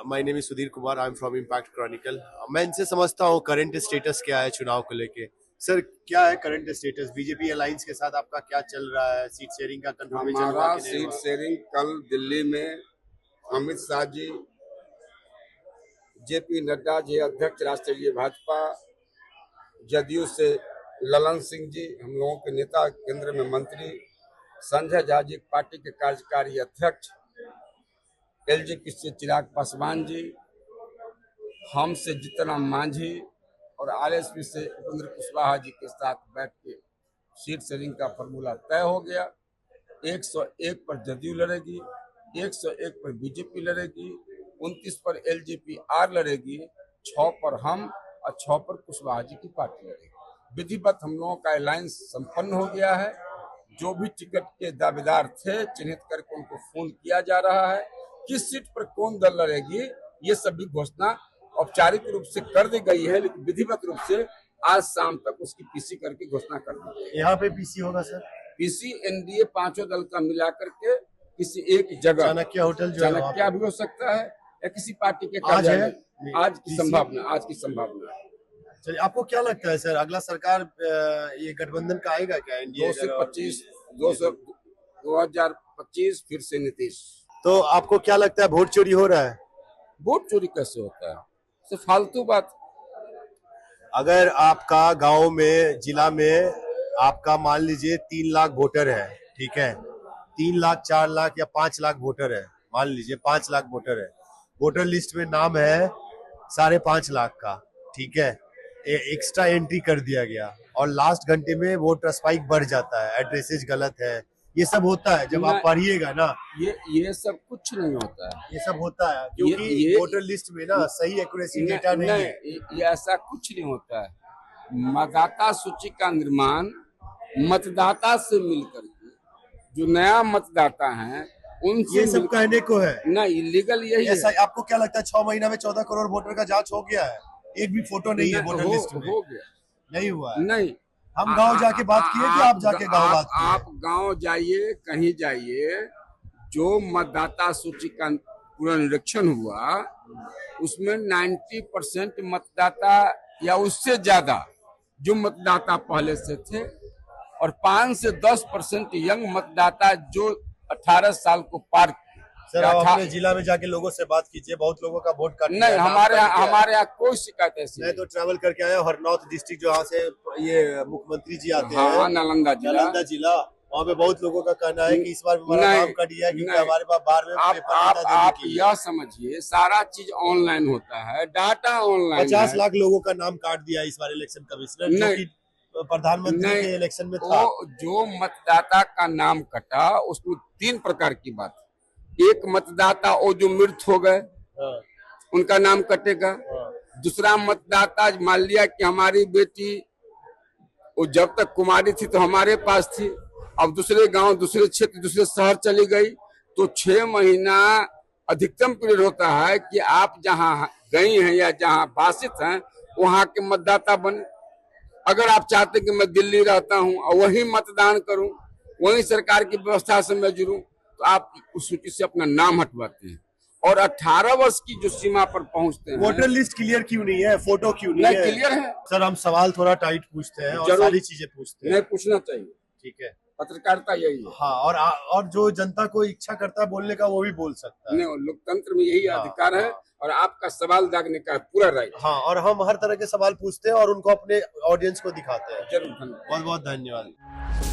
My name is Sudhir Kumar, I am from impact Chronicle. मैं इनसे समझता हूँ करंट स्टेटस क्या है चुनाव को लेके। सर, क्या है करंट स्टेटस? बीजेपी अलायंस के साथ आपका क्या चल रहा है? सीट शेयरिंग का कंफर्मेशन हुआ हमारा कि नहीं सीट हुआ? शेयरिंग कल दिल्ली में अमित शाह जी, जेपी नड्डा जी अध्यक्ष राष्ट्रीय भाजपा, जदयू से ललन सिंह जी हम लोगों के नेता, केंद्र में मंत्री, संजय झा जी पार्टी के कार्यकारी अध्यक्ष, एलजेपी से चिराग पासवान जी, हमसे जीतन मांझी और आरएसपी से उपेंद्र कुशवाहा जी के साथ बैठ के सीट शेयरिंग का फॉर्मूला तय हो गया। 101 पर जदयू लड़ेगी, 101 पर बीजेपी लड़ेगी, 29 पर एलजेपी आर लड़ेगी, 6 पर हम और 6 पर कुशवाहा जी की पार्टी लड़ेगी। विधिवत हम लोगों का अलायंस संपन्न हो गया है। जो भी टिकट के दावेदार थे चिन्हित करके उनको फोन किया जा रहा है। किस सीट पर कौन दल लड़ेगी ये सभी घोषणा औपचारिक रूप से कर दी गई है, लेकिन विधिवत रूप से आज शाम तक उसकी पीसी करके घोषणा कर दी गई। यहाँ पे पीसी होगा सर? पीसी एनडीए पांचों दल का मिला करके किसी एक जगह, चाणक्य होटल जो है चाणक्य भी हो सकता है या किसी पार्टी के आज है? आज की संभावना है। चलिए, आपको क्या लगता है सर, अगला सरकार ये गठबंधन का आएगा क्या? एनडीए 2025 फिर से नीतीश। तो आपको क्या लगता है वोट चोरी हो रहा है? वोट चोरी कैसे होता है? सिर्फ फालतू बात। अगर आपका गांव में, जिला में आपका मान लीजिए 3 लाख वोटर है, ठीक है, 3 लाख, 4 लाख या 5 लाख वोटर है, मान लीजिए 5 लाख वोटर है, वोटर लिस्ट में नाम है 5.5 लाख का, ठीक है, एक्स्ट्रा एंट्री कर दिया गया और लास्ट घंटे में वोटर स्पाइक बढ़ जाता है, एड्रेसेज गलत है, ये सब होता है जब आप पढ़िएगा ना। ये सब कुछ नहीं होता है। ये सब होता है क्योंकि वोटर लिस्ट में ना सही एक्यूरेसी डेटा नहीं है। ये ऐसा कुछ नहीं होता है। मतदाता सूची का निर्माण मतदाता से मिलकर के, जो नया मतदाता है उनसे, ये सब कहने को है ना, इलीगल यही है। आपको क्या लगता है 6 महीना में 14 करोड़ वोटर का जांच हो गया है? एक भी फोटो नहीं है वोटर लिस्ट में? हो गया, नहीं हुआ है? नहीं। हम गांव जाके बात किए कि आप जाके गांव बात किए? आप गांव जाइए, कहीं जाइए, जो मतदाता सूची का पूरा निरीक्षण हुआ उसमें 90% मतदाता या उससे ज्यादा जो मतदाता पहले से थे और 5 से 10% यंग मतदाता जो 18 साल को पार। सर, आप अपने जिला में जाके लोगों से बात कीजिए, बहुत लोगों का वोट काट नहीं, हमारे यहाँ कोई शिकायत ऐसी। मैं तो ट्रैवल करके आया हूँ नॉर्थ डिस्ट्रिक्ट, जो यहाँ से ये मुख्यमंत्री जी आते हैं, नालंदा जिला, वहाँ पे बहुत लोगों का कहना है कि इस बार हमारा नाम कट गया क्योंकि हमारे पास बाहर में आप यह समझिए सारा चीज ऑनलाइन होता है, डाटा ऑनलाइन। 50 लाख लोगों का नाम काट दिया इस बार इलेक्शन कमिश्नर, जो कि प्रधानमंत्री के इलेक्शन में था। जो मतदाता का नाम कटा उसमें 3 प्रकार की बात। एक मतदाता वो जो मृत हो गए उनका नाम कटेगा। दूसरा मतदाता, मान लिया कि हमारी बेटी वो जब तक कुमारी थी तो हमारे पास थी, अब दूसरे गांव, दूसरे क्षेत्र, दूसरे शहर चली गई, तो 6 महीना अधिकतम पीरियड होता है कि आप जहां गई हैं या जहां वासित हैं वहां के मतदाता बने। अगर आप चाहते कि मैं दिल्ली रहता हूं और वही मतदान करूं, वही सरकार की व्यवस्था से मैं जुड़ूं, तो आप उस सूची से अपना नाम हटवाते हैं और 18 वर्ष की जो सीमा पर पहुंचते हैं। वोटर लिस्ट क्लियर क्यों नहीं है? फोटो क्यों नहीं है? क्लियर है सर, हम सवाल थोड़ा टाइट पूछते हैं और सारी चीजें पूछते हैं। नहीं, पूछना चाहिए, ठीक है, पत्रकारिता यही है। हाँ, और जो जनता को इच्छा करता है बोलने का वो भी बोल सकता है। नहीं, लोकतंत्र में यही अधिकार है और आपका सवाल दागने का पूरा राइट। हाँ, और हम हर तरह के सवाल पूछते हैं और उनको अपने ऑडियंस को दिखाते हैं। जरूर, बहुत बहुत धन्यवाद।